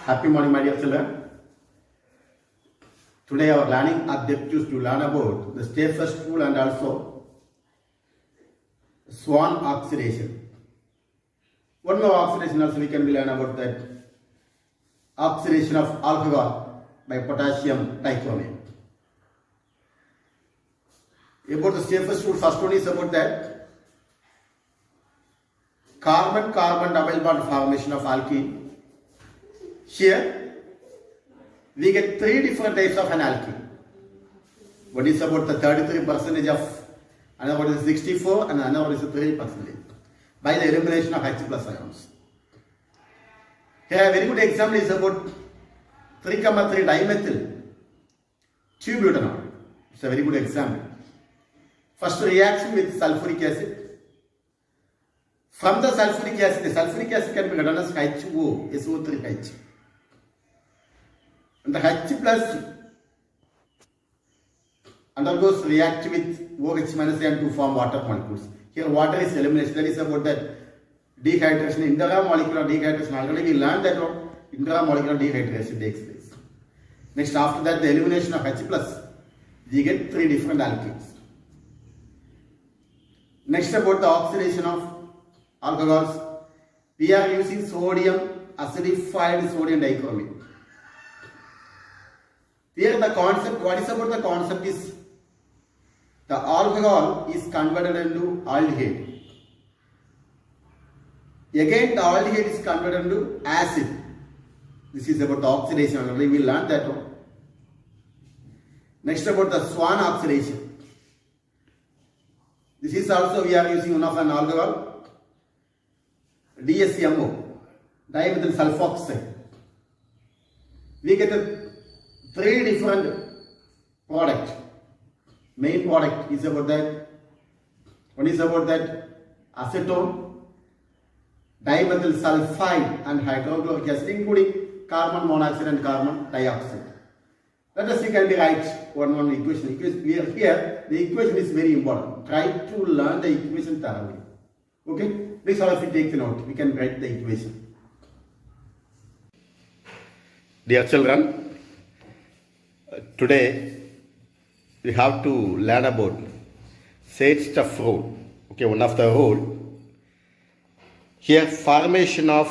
Happy morning, my dear children. Today our learning objectives to learn about the Saytzeff rule and also swan oxidation. One more oxidation also we can learn about that oxidation of alcohol by potassium dichromate. About the Saytzeff rule, first one is about that carbon-carbon double bond formation of alkene. Here we get three different types of an alkene. One is about the 33% of, another one is 64 and another one is 3% by the elimination of H plus ions. Here a very good example is about 3,3 dimethyl 2-butanol. It's a very good example. First reaction with sulfuric acid. From the sulfuric acid can be written as HO, SO3H. And the H plus undergoes react with OH minus and to form water molecules. Here water is eliminated. That is about that dehydration, intramolecular dehydration. Already we learned that intramolecular dehydration takes place. Next, after that, the elimination of H plus, we get three different alkenes. Next, about the oxidation of alcohols, we are using sodium acidified sodium dichromate. Here the concept, what is about the concept is the alcohol is converted into aldehyde. Again the aldehyde is converted into acid. This is about the oxidation. Already we learned that one. Next about the swan oxidation. This is also we are using one of an alcohol, DSMO, dimethyl sulfoxide. We get three different products. Main product is about that. One is about that acetone, dimethyl sulfide and hydrochloric acid, including carbon monoxide and carbon dioxide. Let us see, can be write one equation. We are here, the equation is very important. Try to learn the equation thoroughly. Okay? Please all of you take the note. We can write the equation. Dear children, today we have to learn about Saytzeff rule. Okay, one of the rule. Here formation of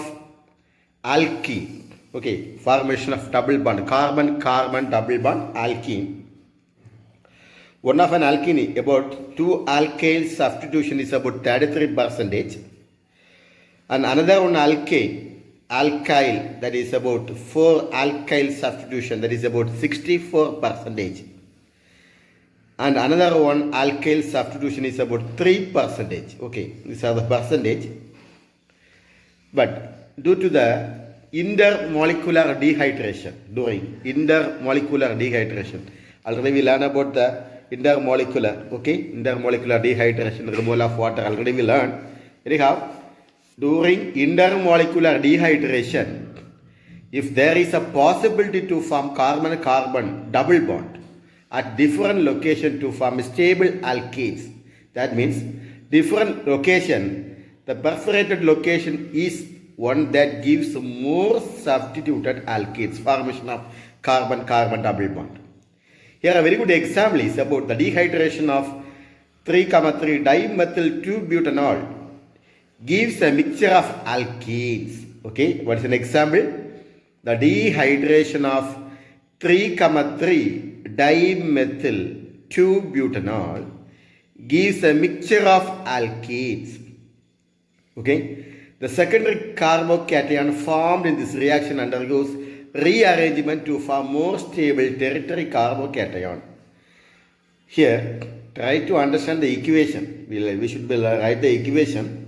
alkene. Okay, formation of double bond, carbon-carbon double bond alkene. One of an alkene, about two alkyl substitution is about 33%. And another one alkyl, that is about 4 alkyl substitution, that is about 64%. And another one alkyl substitution is about 3%. Okay, these are the percentage. But due to the intermolecular dehydration, already we learned about the intermolecular dehydration, removal of water, already we learned. Anyhow, during intermolecular dehydration, if there is a possibility to form carbon-carbon double bond at different location to form stable alkenes, that means different location, the perforated location is one that gives more substituted alkenes, formation of carbon-carbon double bond. Here a very good example is about the dehydration of 3,3 dimethyl 2-butanol gives a mixture of alkenes. Okay, what is an example? The dehydration of 3,3 dimethyl 2-butanol gives a mixture of alkenes. Okay, the secondary carbocation formed in this reaction undergoes rearrangement to form more stable tertiary carbocation. Here, try to understand the equation. We should write the equation.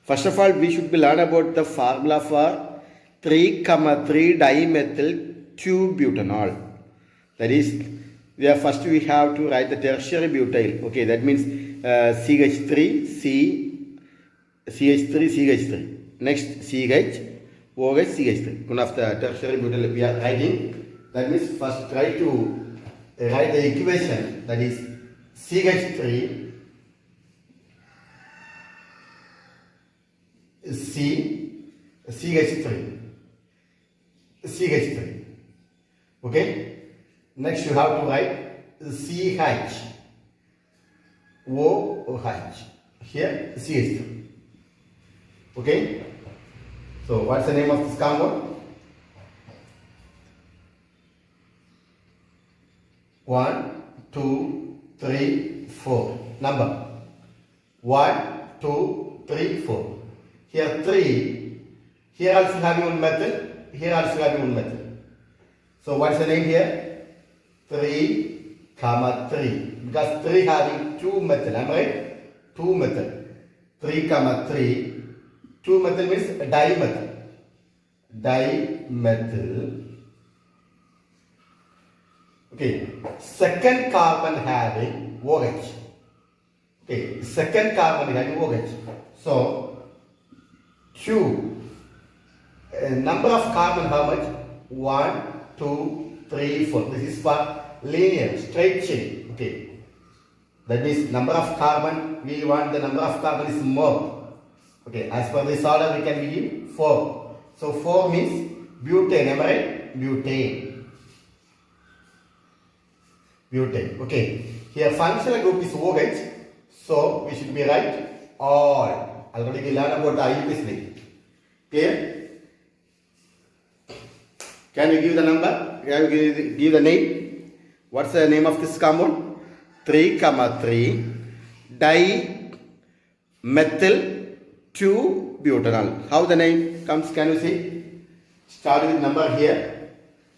First of all, we should learn about the formula for 3,3 dimethyl 2-butanol. That is, first we have to write the tertiary butyl. Okay, that means CH3, CH3. Next CH, OH, CH3. One of the tertiary butyl we are writing. That means first try to write the equation. That is CH3 CH3 CH3. Okay. Next you have to write CH. OH. Here CH3. Okay. So what's the name of this compound? 1, 2, 3, 4. Number 1, 2, 3, 4. Here 3. Here also having one method. Here also having one method. So what's the name here? 3, 3. Because 3 having 2 method. Am I right? 2 method. 3, 3. 2 method means dimethyl. Dimethyl. Okay. Second carbon having OH. Okay. Second carbon having OH. So 2. Number of carbon how much? 1, 2, 3, 4. This is for linear, straight chain. Okay. That means number of carbon, we want the number of carbon is more. Okay, as per this order we can give 4. So 4 means butane, am I right? Butane. Butane. Okay. Here functional group is OH. So we should be right all. Already we learned about IUPAC. Clear? Can you give the number? Can you give the name? What's the name of this compound? 3, 3 dimethyl 2-butanol. How the name comes? Can you see? Start with number here.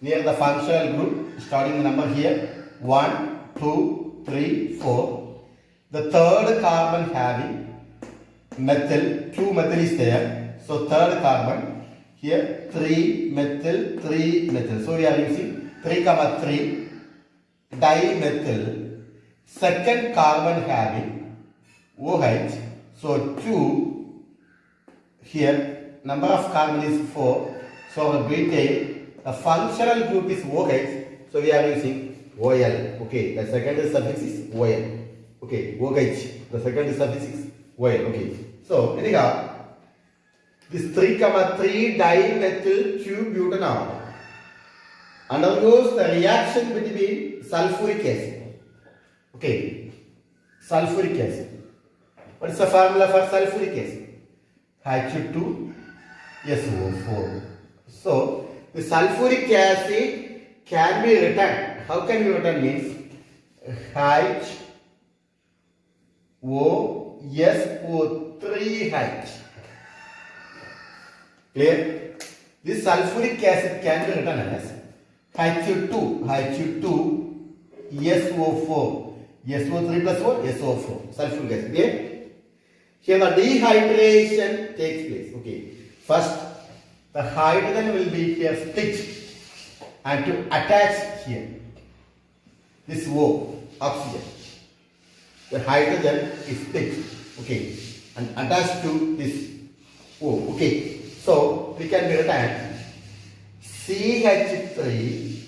Near the functional group, starting the number here. 1, 2, 3, 4. The third carbon having methyl, 2 methyl is there. So third carbon. Here 3 methyl, 3 methyl. So we are using 3, 3 dimethyl. Second carbon having OH. So 2. Here number of carbon is 4. So butane. The functional group is OH. So we are using OL. Okay. The second suffix is OL. Okay. OH. The second suffix is OL. Okay. So anyhow. This 3, 3 dimethyl 2-butanol undergoes the reaction between sulfuric acid. Okay, sulfuric acid. What is the formula for sulfuric acid? H2SO4. So the sulfuric acid can be written. How can you written means HOSO3H. Clear? This sulfuric acid can be written as H2SO4. SO3 plus 4, SO4. Sulfuric acid. Clear? Here the dehydration takes place. Okay. First, the hydrogen will be here stitched and to attach here. This O, oxygen. The hydrogen is stitched. Okay. And attached to this O. Okay. So we can be written CH3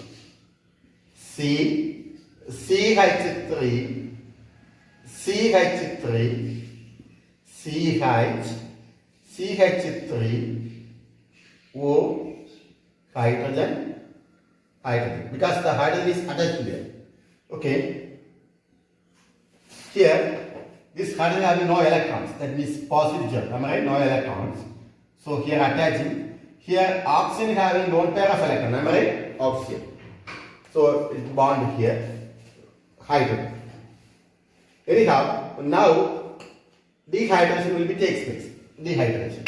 CH3 CH3 CH CH3 O hydrogen because the hydrogen is attached to there. Okay. Here this hydrogen having no electrons, that means positive charge. Am I right? No electrons. So here attaching. Here oxygen having lone pair of electrons. Am I right? Oxygen. So it's bond here. Hydrogen. Anyhow, now dehydration will be takes place. Dehydration.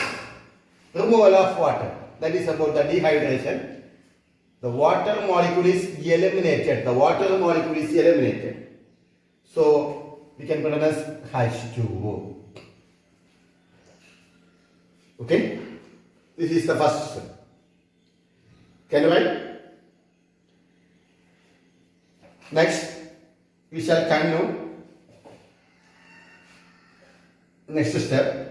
Removal of water. That is about the dehydration. The water molecule is eliminated. The water molecule is eliminated. So we can put it as H2O. Okay? This is the first step. Can you write? Next, we shall continue. Next step.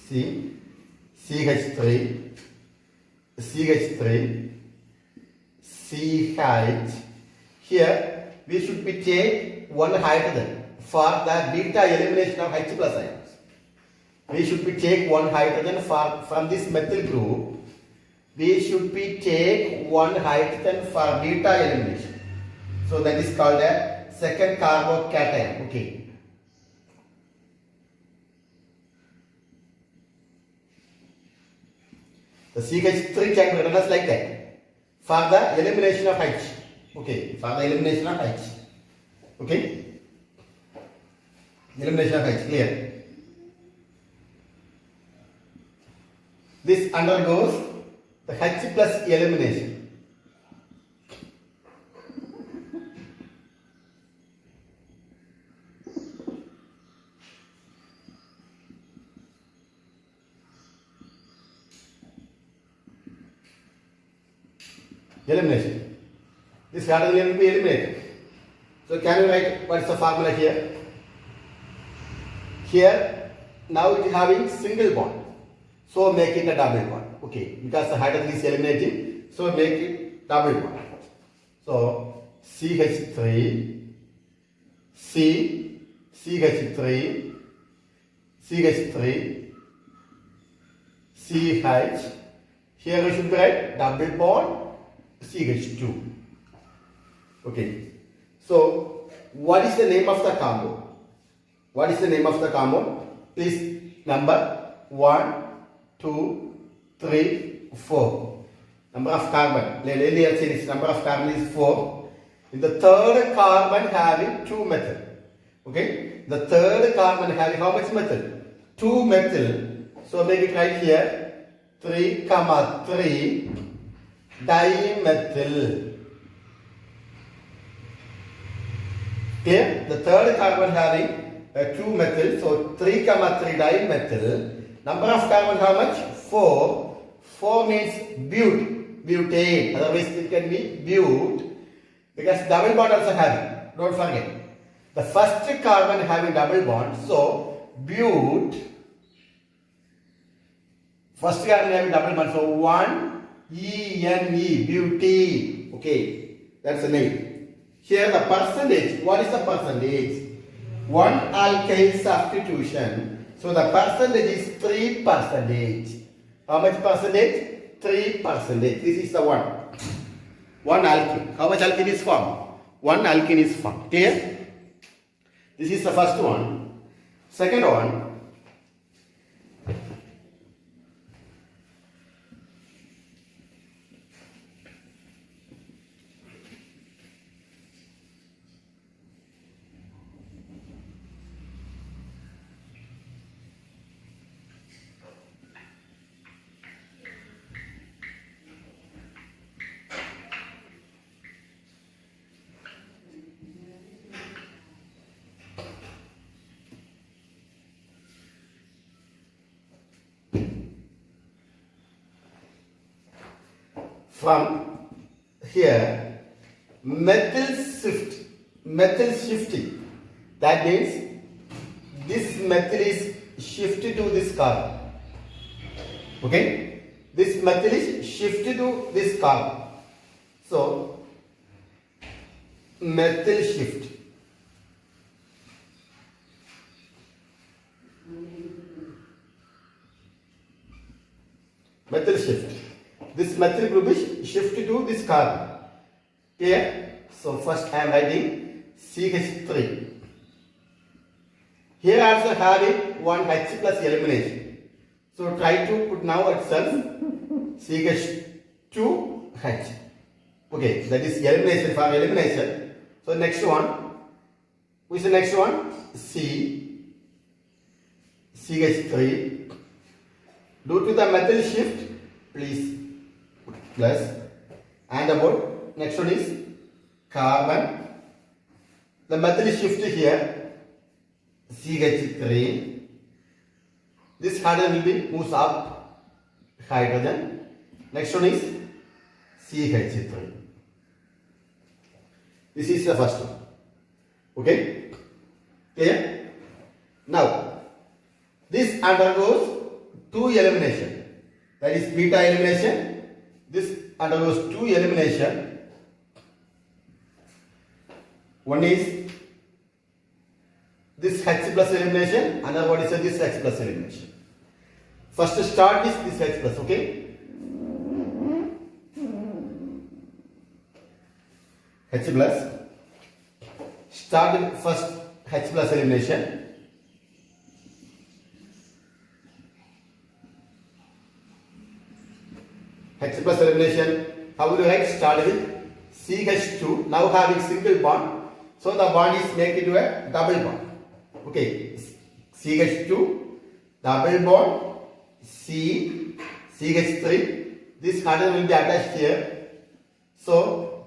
C, CH3, CH3, CH. Here we should be take one hydrogen for the beta elimination of H plus ions. we should be take one hydrogen from this methyl group. We should be take one hydrogen for beta elimination. So that is called a second carbocation. Okay. The CH3 can be written as like that. For the elimination of H. Okay. For the elimination of H. Okay. Elimination of H. Clear. This undergoes the H plus elimination. Elimination. This hydrogen will be eliminated. So can you write what is the formula here? Here, now it is having single bond. So make it a double bond. Okay, because the hydrogen is eliminating, so make it double bond. So CH3, C, CH3, CH3, CH. Here we should write double bond CH2. Okay. So what is the name of the compound? What is the name of the compound? Please number 1, 2, 3, 4. Number of carbon. Number of carbon is 4. In the third carbon having 2 methyl. Okay. The third carbon having how much methyl? 2 methyl. So make it right here. 3, 3 dimethyl. Clear? The third carbon having 2 methyl. So 3, 3 dimethyl. Number of carbon how much? 4. 4 means butane. Otherwise it can be but. Because double bond also having. Don't forget. The first carbon having double bond. So but. First carbon having double bond. So 1 ENE. Butane. Okay. That's the name. Here the percentage. What is the percentage? 1 alkyl substitution. So the percentage is 3%. How much percentage? 3%. This is the one. 1 alkene. How much alkene is formed? 1 alkene is formed. Clear? This is the first one. Second one. From here, methyl shifting. That means this methyl is shifted to this carbon. Okay? This methyl is shifted to this carbon. So, methyl shift. Methyl shift. This methyl group is shifted to this carbon. Here, so first I am writing CH3. Here also having one H plus elimination. So try to put now itself CH2H. Okay, that is elimination for elimination. So next one, which is the next one? CH3. Due to the methyl shift, please put plus. And about next one is carbon. The methyl shift here, CH3. This hydrogen will be moves up hydrogen. Next one is CH3. This is the first one. Okay? Clear? Now, this undergoes two elimination. That is beta elimination. This undergoes two elimination. One is this H plus elimination, another one is this H plus elimination. First start with this H plus, okay? H plus. Start with first H plus elimination. H plus elimination. How will you write? Start with CH2. Now having single bond. So the bond is make it to a double bond. Okay. CH2, double bond, CH3. This hydrogen will be attached here. So,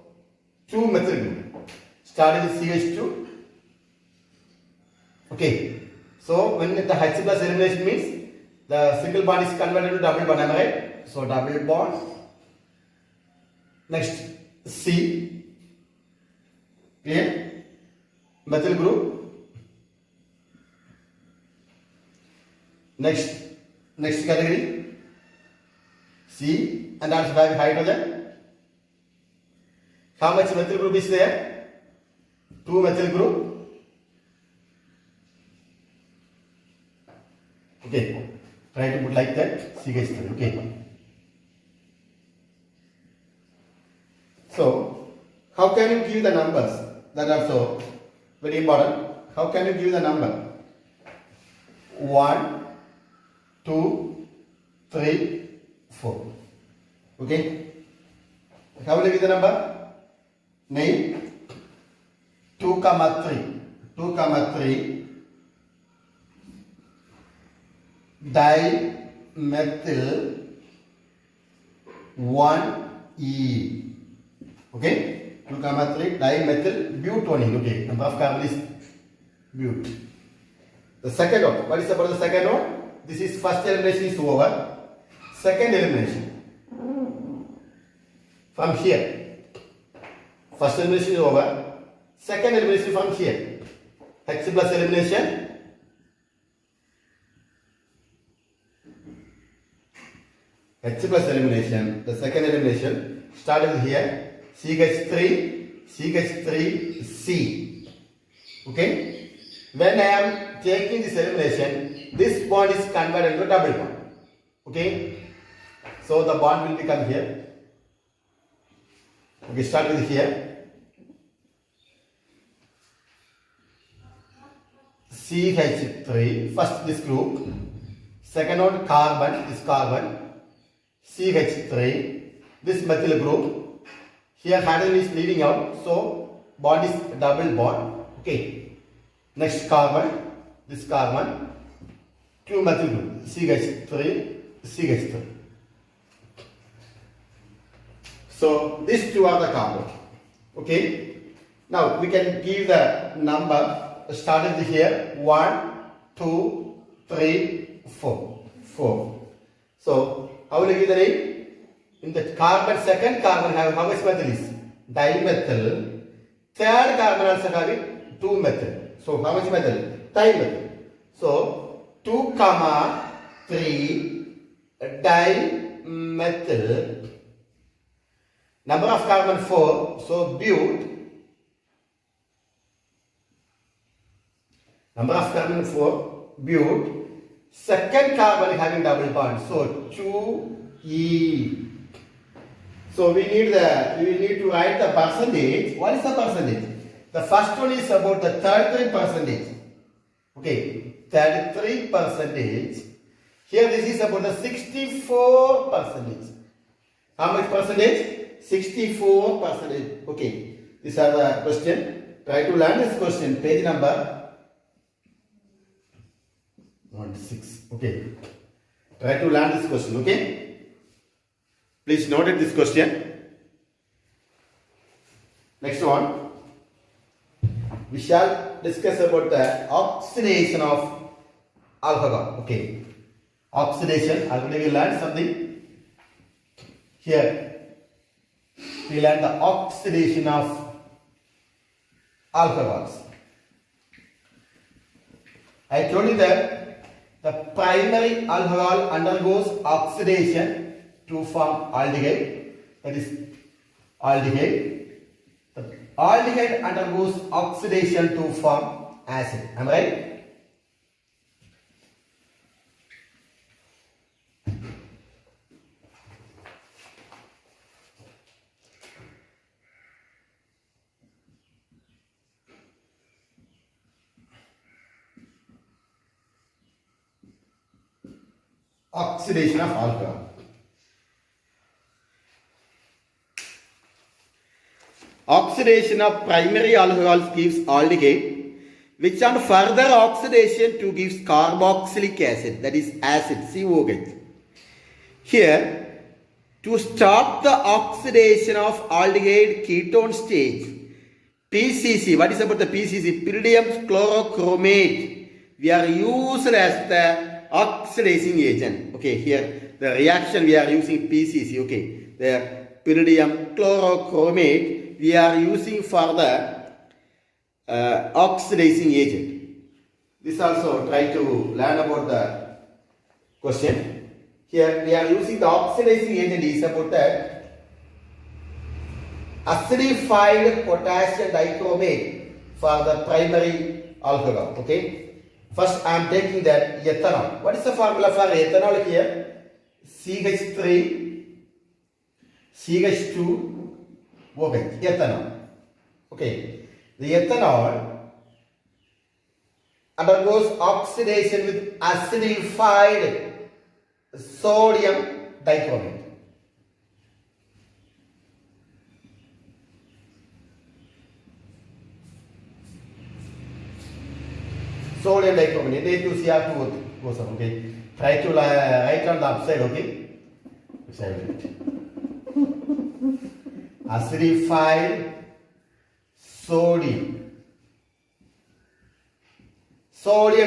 2 methyl group. Starting with CH2. Okay. So, when the H plus elimination means the single bond is converted to double bond, am I right? So, double bond. Next, C. Clear? Methyl group. Next category, C, and also have hydrogen. How much methyl group is there? 2 methyl group. Okay, try to put like that, CH3, okay. So, how can you give the numbers? That are also very important. How can you give the number? 1, 2, 3, 4. Okay. How will you give the number? Name 2, 3. 2, 3. Dimethyl 1E. Okay. 2, 3. Dimethyl butone. Okay. Number of carbon is but. The second one. What is about the second one? This is first elimination is over. Second elimination. From here. First elimination is over. Second elimination from here. H plus elimination. H plus elimination. The second elimination started here. CH3, CH3C. Okay. When I am taking this elimination, this bond is converted into double bond. Okay. So the bond will become here. Okay, start with here. CH3, first this group. Second one carbon, this carbon. CH3, this methyl group. Here hydrogen is leaving out, so bond is double bond. Okay. Next carbon, this carbon. 2 methyl group, CH3, CH3. So these two are the carbon. Okay. Now we can give the number starting here 1, 2, 3, 4. 4. So how will you give the name? In the carbon, second carbon have how much methyl is? Dimethyl. Third carbon also having 2 methyl. So how much methyl? Dimethyl. So 2, 3 dimethyl. Number of carbon 4. So but. Number of carbon 4. But. Second carbon having double bond. So 2E. So we need to write the percentage. What is the percentage? The first one is about the 33%. Okay, 33%. Here this is about the 64%. How much percentage? 64%. Okay, these are the question. Try to learn this question. Page number 16. Okay. Try to learn this question. Okay. Please note this question. Next one. We shall discuss about the oxidation of alcohol. Okay. Oxidation. Already we learned something. Here. We learned the oxidation of alcohols. I told you that the primary alcohol undergoes oxidation to form aldehyde. That is aldehyde. The aldehyde undergoes oxidation to form acid. Am I right? Oxidation of alcohol. Oxidation of primary alcohols gives aldehyde, which on further oxidation to gives carboxylic acid, that is acid, COH. Here, to stop the oxidation of aldehyde ketone stage, PCC, what is about the PCC? Pyridium chlorochromate. We are used as the oxidizing agent. Okay, here the reaction we are using PCC. Okay, the pyridium chlorochromate we are using for the oxidizing agent. This also try to learn about the question. Here we are using the oxidizing agent is about the acidified potassium dichromate for the primary alcohol. Okay. First I am taking that ethanol. What is the formula for ethanol here? CH3, CH2, OH, ethanol. Okay. The ethanol undergoes oxidation with acidified sodium dichromate. Sodium dichromate, Na2Cr2 goes on, okay. Try to write on the upside, okay. Acidified sodium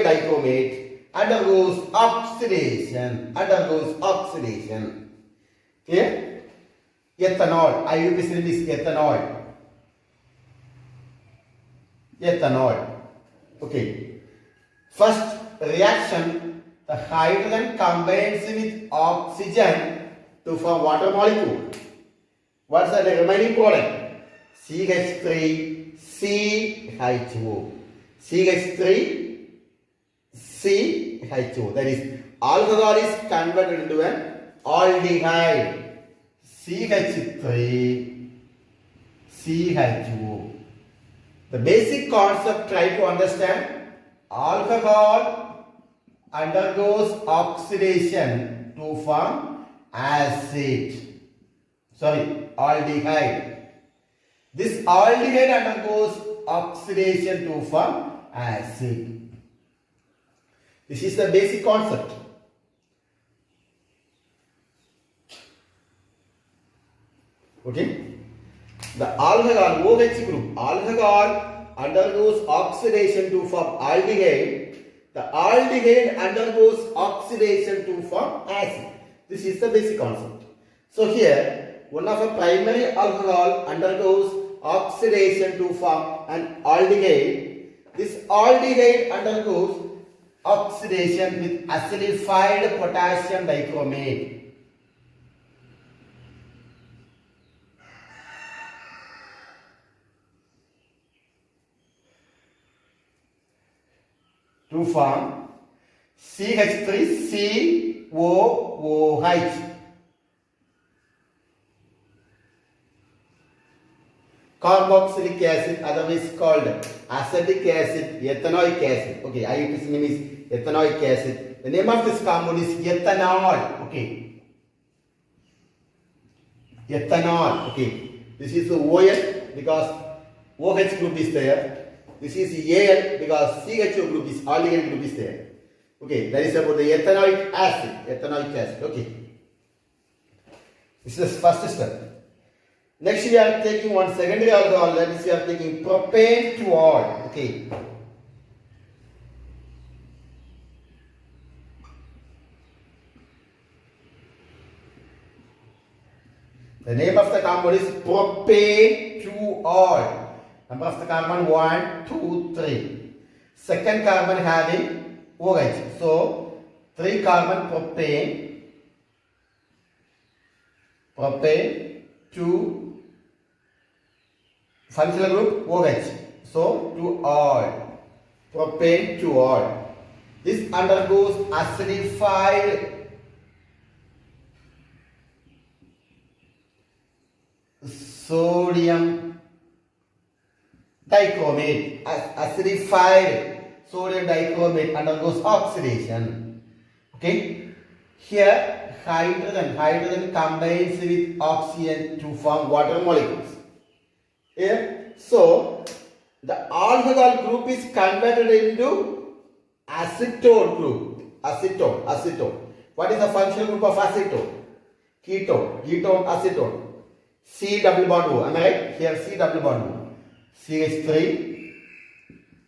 dichromate undergoes oxidation. Clear? Ethanol, IUP is ethanol. Okay. First reaction, the hydrogen combines with oxygen to form water molecule. What's the remaining product? CH3, CH2O. CH3, CH2O. That is, alcohol is converted into an aldehyde. CH3, CH2O. The basic concept try to understand. Alcohol undergoes oxidation to form acid. Aldehyde. This aldehyde undergoes oxidation to form acid. This is the basic concept. Okay. The alcohol OH group, alcohol undergoes oxidation to form aldehyde. The aldehyde undergoes oxidation to form acid. This is the basic concept. So here, one of a primary alcohol undergoes oxidation to form an aldehyde. This aldehyde undergoes oxidation with acidified potassium dichromate. To form CH3COOH. Carboxylic acid, otherwise called acetic acid, ethanoic acid. Okay, IUPAC's name is ethanoic acid. The name of this compound is ethanol. Okay. Ethanol. Okay. This is the OL because OH group is there. This is Al because CHO group is aldehyde group is there. Okay, that is about the ethanoic acid. Okay. This is the first step. Next we are taking one secondary alcohol, that is we are taking propane to oil. Okay. The name of the compound is propane to oil. Number of the carbon 1, 2, 3. Second carbon having OH. So 3 carbon propane, 2 functional group OH. So to oil. Propane to oil. This undergoes acidified sodium dichromate. Acidified sodium dichromate undergoes oxidation. Okay. Here hydrogen combines with oxygen to form water molecules. Here, so the alcohol group is converted into acetone group. Acetone. What is the functional group of acetone? Ketone, acetone. C double bond O. Am I right? Here C double bond O. CH3,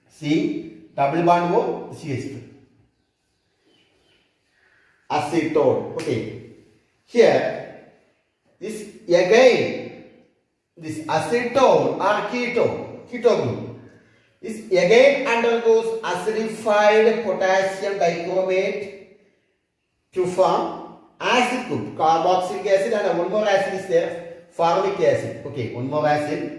C double bond O, CH3. Acetone. Okay. Here, this acetone or ketone group, this again undergoes acidified potassium dichromate to form acid group, carboxylic acid, and one more acid is there, formic acid. Okay, one more acid.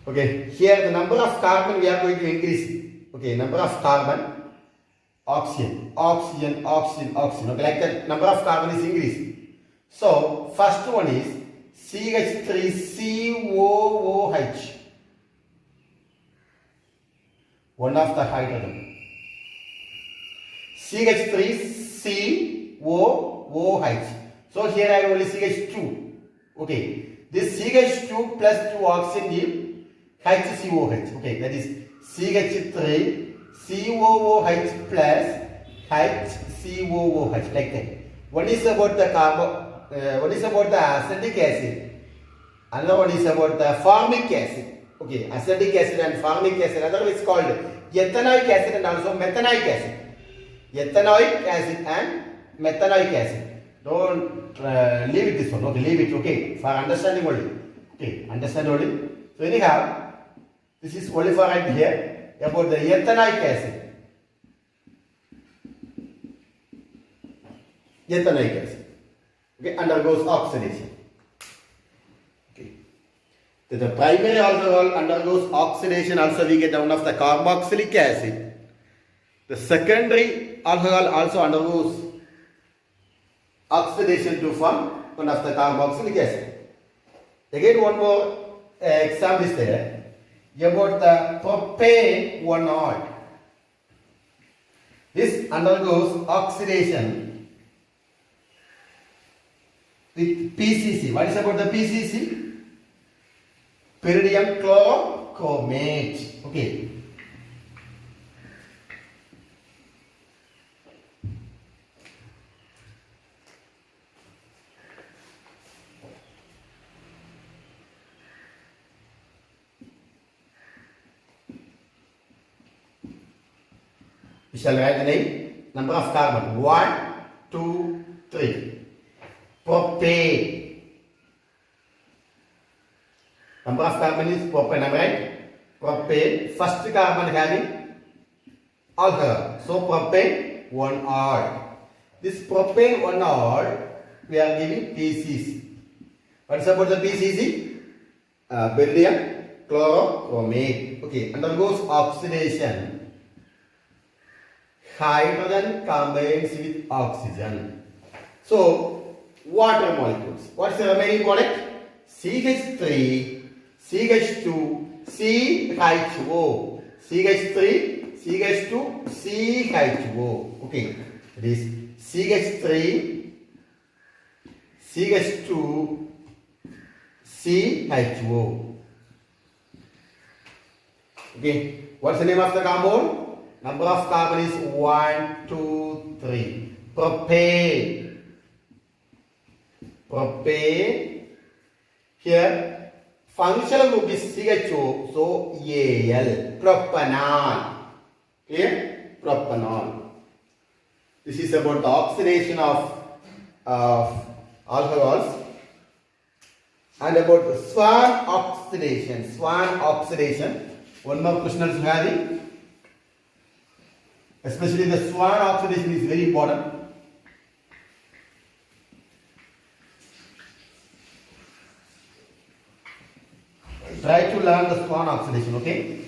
Okay, here the number of carbon we are going to increase. Okay, number of carbon, oxygen. Okay, like that number of carbon is increasing. So, first one is CH3COOH. One of the hydrogen. CH3COOH. So, here I have only CH2. Okay, this CH2 plus 2 oxygen give HCOH. Okay, that is CH3COOH plus HCOOH, like that. One is about the one is about the acetic acid. Another one is about the formic acid. Okay, acetic acid and formic acid. Another is called ethanoic acid and also methanoic acid. Ethanoic acid and methanoic acid. Don't leave it this one. Okay, leave it. Okay, for understanding only. Okay, understand only. So anyhow, this is only for right here about the ethanoic acid. Ethanoic acid. Okay, undergoes oxidation. Okay. So the primary alcohol undergoes oxidation. Also, we get one of the carboxylic acid. The secondary alcohol also undergoes oxidation to form one of the carboxylic acid. Again, one more example is there about the propane 1-ol. This undergoes oxidation with PCC. What is about the PCC? Pyridium chlorochromate. Okay. We shall write the name, number of carbon, 1, 2, 3. Propane. Number of carbon is propane, am I right? Propane, first carbon having alcohol. So propane 1-ol. This propane 1-ol, we are giving PCC. What is about the PCC? Beryllium chlorochromate. Okay, undergoes oxidation. Hydrogen combines with oxygen. So, water molecules. What is the remaining product? CH3, CH2, CHO. CH3, CH2, CHO. Okay, it is CH3, CH2, CHO. Okay, what's the name of the compound? Number of carbon is 1, 2, 3. Propane. Propane. Here, functional group is CHO, so Al. Propanol. Clear? Propanol. This is about the oxidation of alcohols. And about Swan oxidation. Swan oxidation. One more question is having. Especially the Swan oxidation is very important. Try to learn the Swan oxidation, okay?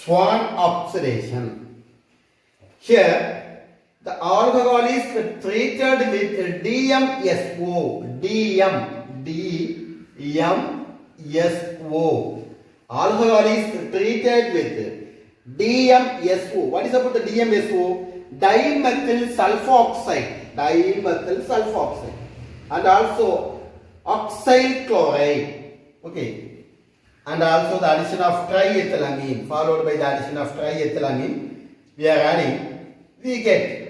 Swan oxidation. Here, the alcohol is treated with DMSO. DMSO. Alcohol is treated with DMSO. What is about the DMSO? Dimethyl sulfoxide. Dimethyl sulfoxide. And also oxyl chloride. Okay. And also the addition of triethylamine. Followed by the addition of triethylamine. We are adding. We get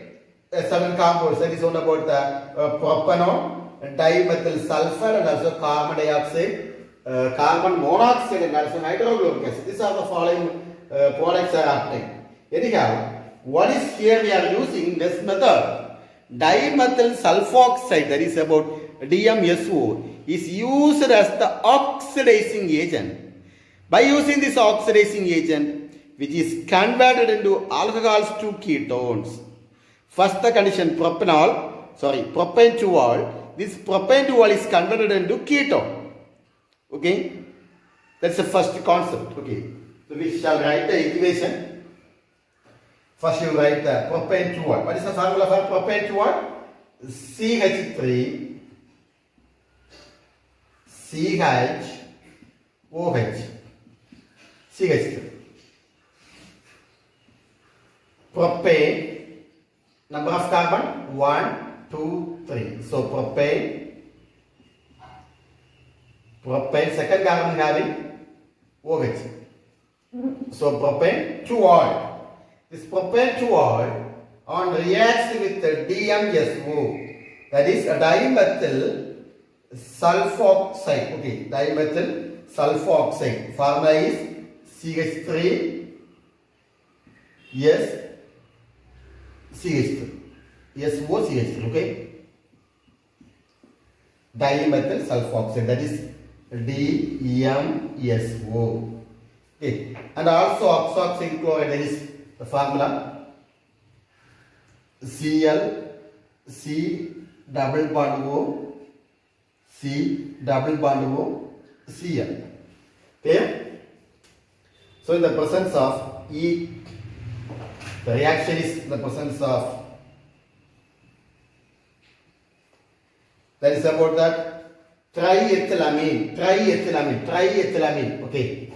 7 compounds. That is all about the propanol, dimethyl sulfur, and also carbon dioxide, carbon monoxide, and also hydrochloric acid. These are the following products are obtained. Anyhow, what is here we are using this method? Dimethyl sulfoxide, that is about DMSO, is used as the oxidizing agent. By using this oxidizing agent, which is converted into alcohols to ketones. First the condition propane to all. This propane to all is converted into ketone. Okay, that's the first concept. Okay, so we shall write the equation. First you write the propane to all. What is the formula for propane to all? CH3 CHOH CH3. Propane, number of carbon 1, 2, 3. So propane, second carbon having OH. So propane to all. This propane to all on reacts with the DMSO, that is a dimethyl sulfoxide. Okay, dimethyl sulfoxide. Formula is CH3 CH3. SOCH3, okay? Dimethyl sulfoxide, that is DMSO. Okay, and also oxoxyl chloride, that is the formula Cl C double bond O C double bond O Cl. Clear? So in the presence of the reaction is in the presence of, that is about that triethylamine. Okay,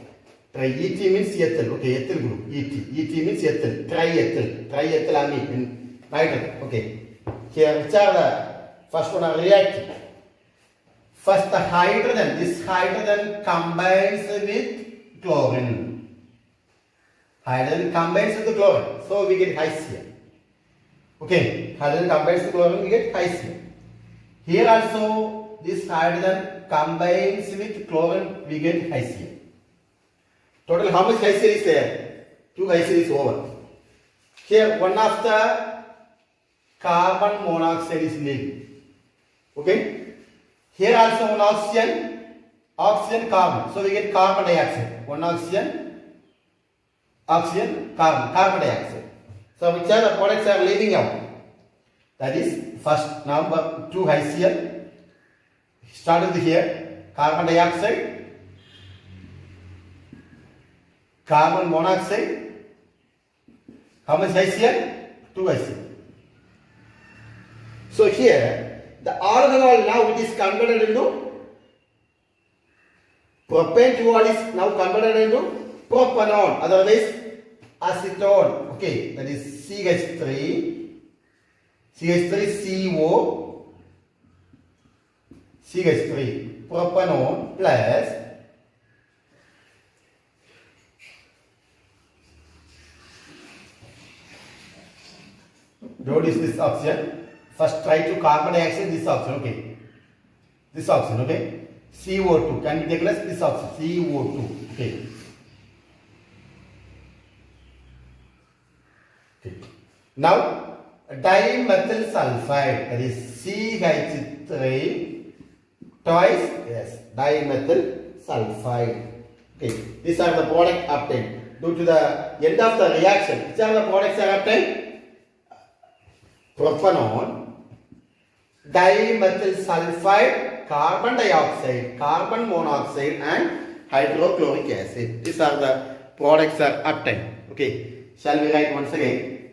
ET means ethyl. Okay, ethyl group. ET means ethyl. Triethylamine in nitrogen. Okay, here which are the first one are reacting. First the hydrogen. This hydrogen combines with chlorine. Hydrogen combines with the chlorine, so we get HCl. Okay, hydrogen combines with chlorine, we get HCl. Here also, this hydrogen combines with chlorine, we get HCl. Total, how much HCl is there? 2 HCl is over. Here, one of the carbon monoxide is nil. Okay. Here also one oxygen, carbon. So we get carbon dioxide. One oxygen, carbon dioxide. So which are the products are leaving out? That is first number 2 HCl. Started here, carbon dioxide, carbon monoxide. How much HCl? 2 HCl. So here, the alcohol now it is converted into propane to all is now converted into propanol, otherwise acetone. Okay, that is CH3CO CH3 propanol plus don't use this oxygen. First try to carbon dioxide this oxygen. Okay, this oxygen. Okay, CO2 can be taken as this oxygen CO2. Okay. Now dimethyl sulfide, that is CH3 twice, yes, dimethyl sulfide. Okay, these are the product obtained due to the end of the reaction. Which are the products are obtained? Propanol, dimethyl sulfide, carbon dioxide, carbon monoxide, and hydrochloric acid. These are the products are obtained. Okay, shall we write once again?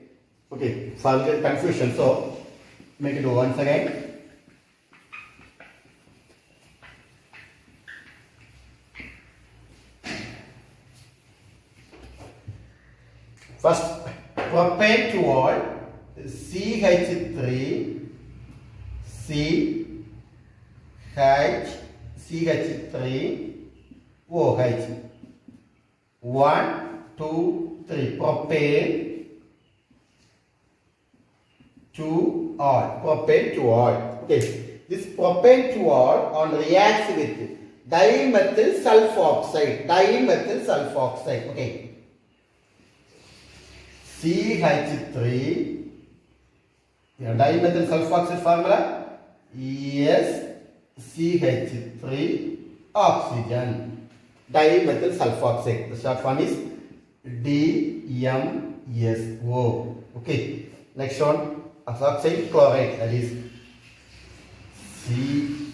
Okay, further confusion, so make it once again. First, propane to all CH3 CH3 OH. 1, 2, 3. Propane to all. Propane to all. Okay. This propane to all on reacts with dimethyl sulfoxide. Dimethyl sulfoxide. Okay. CH3. Dimethyl sulfoxide formula. Yes. CH3 oxygen. Dimethyl sulfoxide. The short form is DMSO. Okay. Next one, oxide chloride, that is C.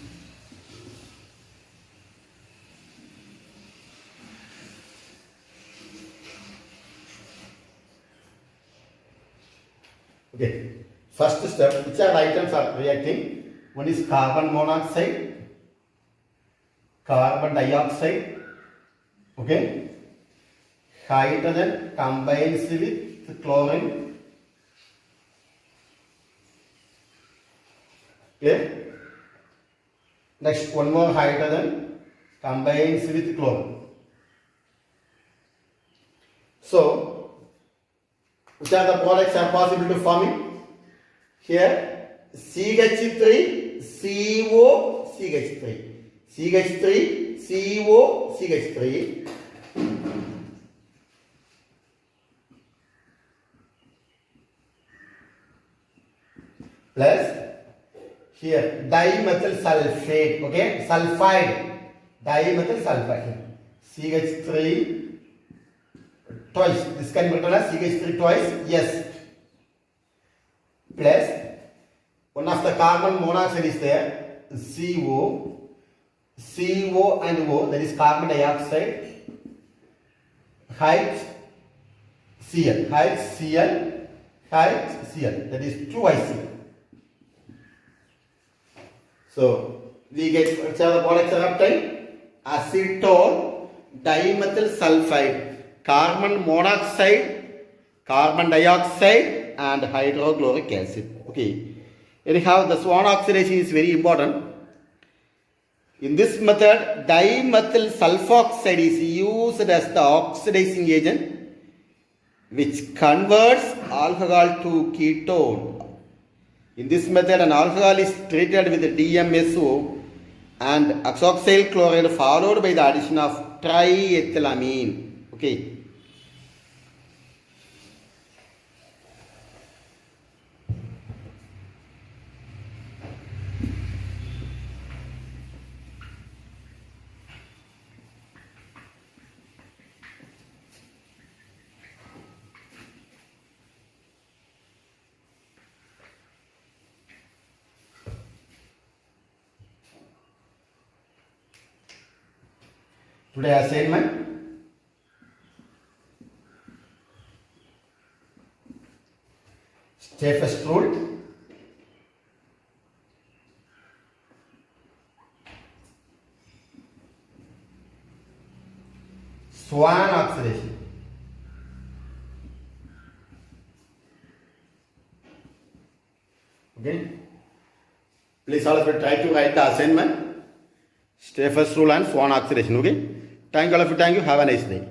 Okay. First step, which are items are reacting? One is carbon monoxide, carbon dioxide. Okay. Hydrogen combines with chlorine. Okay. Next, one more hydrogen combines with chlorine. So, which are the products are possible to forming? Here, CH3, CO, CH3. CH3, CO, CH3. Plus here dimethyl sulfate, okay, sulfide, dimethyl sulfide, CH3 twice, this can be written as CH3 twice, yes, plus one of the carbon monoxide is there, CO and O, that is carbon dioxide, HCl, that is 2ICl. So, we get which are the products are obtained? Acetone, dimethyl sulfide, carbon monoxide, carbon dioxide, and hydrochloric acid. Okay. Anyhow, the Swan oxidation is very important. In this method, dimethyl sulfoxide is used as the oxidizing agent which converts alcohol to ketone. In this method, an alcohol is treated with DMSO and oxoxyl chloride followed by the addition of triethylamine. Okay. Today assignment, Saytzeff rule, Swan oxidation. Okay. Please all of you try to write the assignment, Saytzeff rule and Swan oxidation. Okay. Thank you all of you. Thank you. Have a nice day.